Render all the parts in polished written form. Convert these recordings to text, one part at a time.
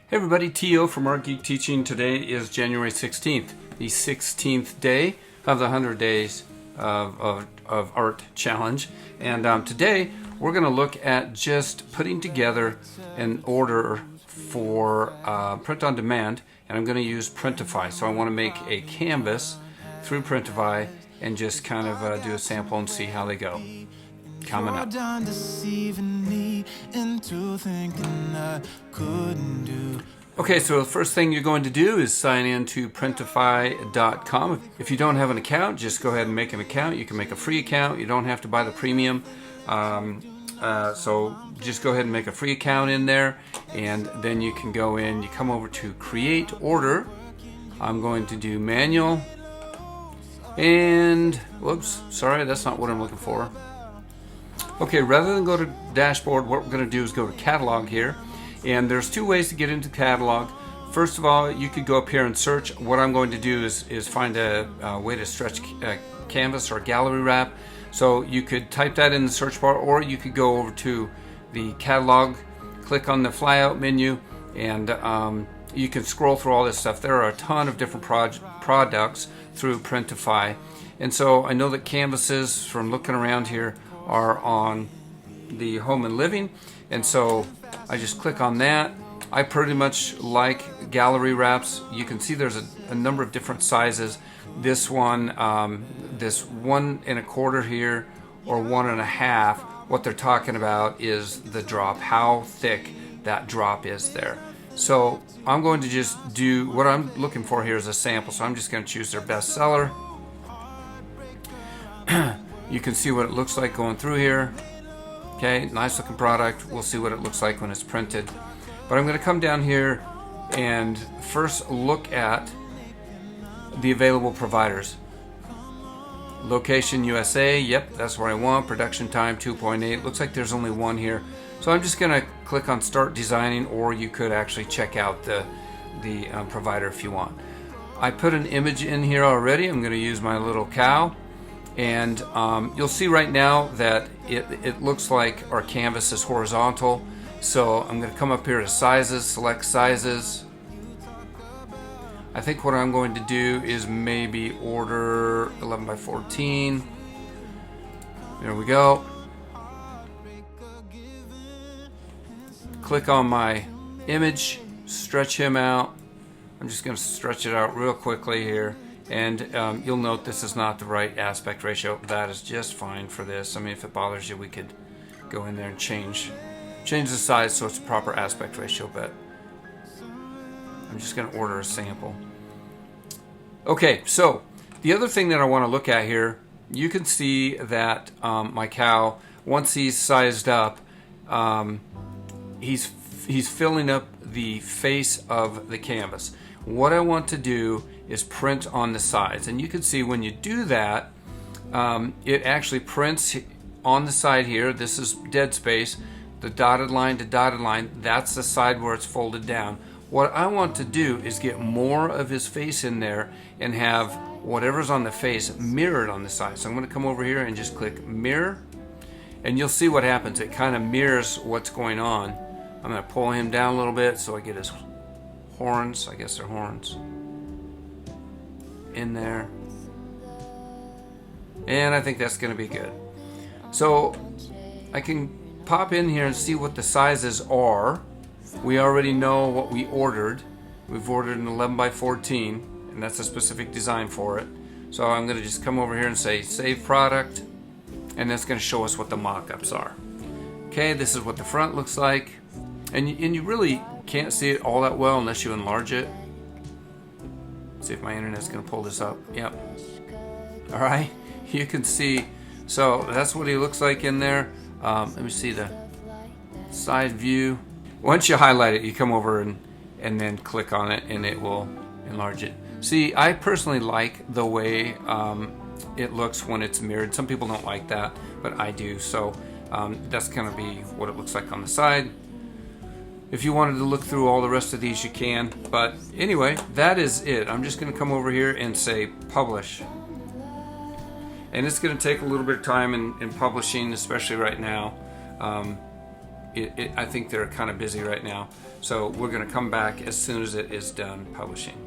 Hey everybody, T.O. from Art Geek Teaching. Today is January 16th, the 16th day of the 100 Days of Art Challenge. And today we're going to look at just putting together an order for print on demand, and I'm going to use Printify. So I want to make a canvas through Printify and just kind of do a sample and see how they go. Coming up. Okay, so the first thing you're going to do is sign in to Printify.com. If you don't have an account, just go ahead and make an account. You can make a free account. You don't have to buy the premium. So just go ahead and make a free account in there, and then you can go in. You come over to Create Order. I'm going to do Manual. And, whoops, sorry, that's not what I'm looking for. Okay, rather than go to Dashboard, what we're going to do is go to Catalog here. And there's two ways to get into Catalog. First of all, you could go up here and search. What I'm going to do is find a way to stretch canvas or gallery wrap. So you could type that in the search bar, or you could go over to the Catalog, click on the flyout menu, and you can scroll through all this stuff. There are a ton of different products through Printify. And so I know that canvases, from looking around here, are on the home and living, and so I just click on that. I pretty much like gallery wraps. You can see there's a number of different sizes. This one, this 1 1/4 here, or 1 1/2. What they're talking about is the drop, how thick that drop is there. So I'm going to just do what I'm looking for here is a sample. So I'm just going to choose their bestseller. You can see what it looks like going through here. Okay, nice looking product. We'll see what it looks like when it's printed. But I'm going to come down here and first look at the available providers. Location USA, yep, that's where I want. Production time 2.8. Looks like there's only one here. So I'm just going to click on Start Designing, or you could actually check out the provider if you want. I put an image in here already. I'm going to use my little cow. And you'll see right now that it looks like our canvas is horizontal. So I'm going to come up here to sizes, select sizes. I think what I'm going to do is maybe order 11 by 14. There we go. Click on my image, stretch him out. I'm just going to stretch it out real quickly here. And you'll note this is not the right aspect ratio. That is just fine for this. I mean, if it bothers you, we could go in there and change the size so it's a proper aspect ratio, but I'm just going to order a sample. Okay, so the other thing that I want to look at here, you can see that my cow, once he's sized up, he's filling up the face of the canvas. What I want to do is print on the sides, and you can see when you do that, it actually prints on the side here. This is dead space, the dotted line to dotted line, that's the side where it's folded down. What I want to do is get more of his face in there and have whatever's on the face mirrored on the side. So I'm going to come over here and just click mirror, and you'll see what happens. It kind of mirrors what's going on. I'm going to pull him down a little bit so I get his horns, I guess they're horns, in there, and I think that's going to be good. So I can pop in here and see what the sizes are. We already know what we ordered. We've ordered an 11 by 14, and that's a specific design for it. So I'm going to just come over here and say save product, and that's going to show us what the mock-ups are. Okay, this is what the front looks like, and you really can't see it all that well unless you enlarge it. See if my internet's going to pull this up. Yep. All right. You can see. So that's what he looks like in there. Let me see the side view. Once you highlight it, you come over and then click on it, and it will enlarge it. See, I personally like the way it looks when it's mirrored. Some people don't like that, but I do. So that's going to be what it looks like on the side. If you wanted to look through all the rest of these, you can. But anyway, that is it. I'm just going to come over here and say publish. And it's going to take a little bit of time in publishing, especially right now. I think they're kind of busy right now. So we're going to come back as soon as it is done publishing.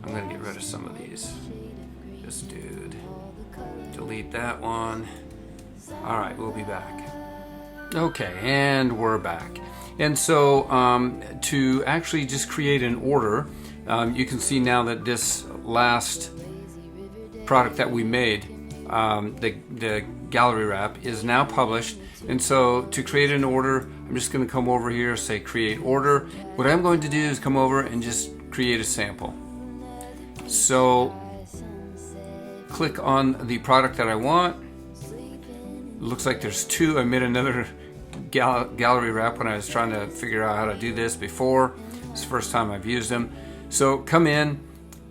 I'm going to get rid of some of these. This dude. Delete that one. All right, we'll be back. Okay, and we're back. And so to actually just create an order, you can see now that this last product that we made, the gallery wrap, is now published. And so to create an order, I'm just going to come over here, say create order. What I'm going to do is come over and just create a sample. So click on the product that I want. Looks like there's two. I made another gallery wrap when I was trying to figure out how to do this before. It's the first time I've used them. So come in,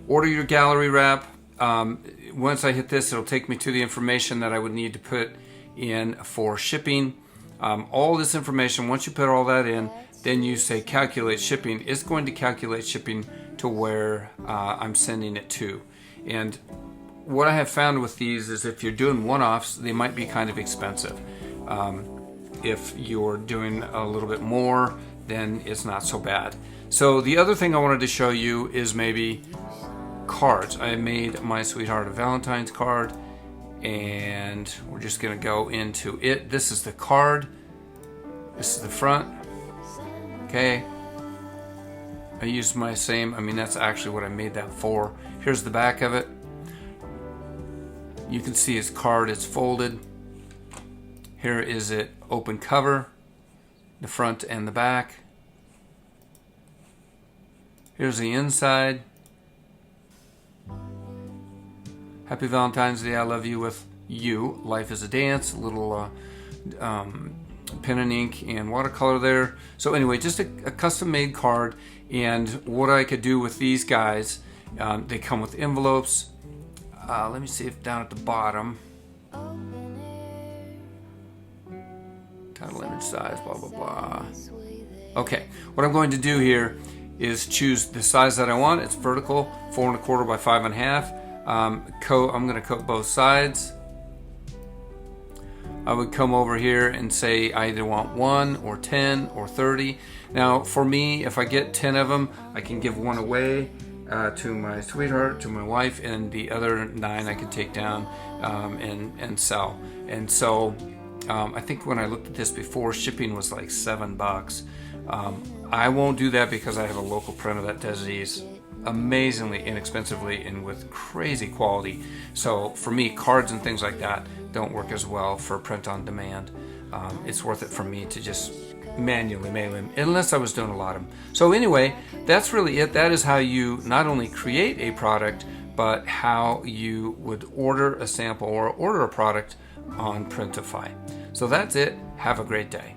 order your gallery wrap. Once I hit this, it'll take me to the information that I would need to put in for shipping. All this information, once you put all that in, then you say calculate shipping. It's going to calculate shipping to where I'm sending it to. And what I have found with these is if you're doing one-offs, they might be kind of expensive. If you're doing a little bit more, then it's not so bad. So the other thing I wanted to show you is maybe cards. I made my sweetheart a Valentine's card, and we're just gonna go into it. This is the card. This is the front. Okay. I used my same, that's actually what I made that for. Here's the back of it. You can see his card, it's folded. Here is it open cover, the front and the back. Here's the inside. Happy Valentine's Day, I love you with you. Life is a dance, a little pen and ink and watercolor there. So anyway, just a custom made card. And what I could do with these guys, they come with envelopes. Let me see if down at the bottom, title, image size, blah, blah, blah. Okay, what I'm going to do here is choose the size that I want. It's vertical, 4 1/4 by 5 1/2. I'm going to coat both sides. I would come over here and say I either want 1 or 10 or 30. Now for me, if I get 10 of them, I can give one away to my sweetheart, to my wife, and the other 9 I can take down and sell. And so I think when I looked at this before, shipping was like $7. I won't do that because I have a local printer that does these amazingly inexpensively and with crazy quality. So for me, cards and things like that don't work as well for print on demand. It's worth it for me to just manually mail them, unless I was doing a lot of them. So anyway, that's really it. That is how you not only create a product, but how you would order a sample or order a product on Printify. So that's it. Have a great day.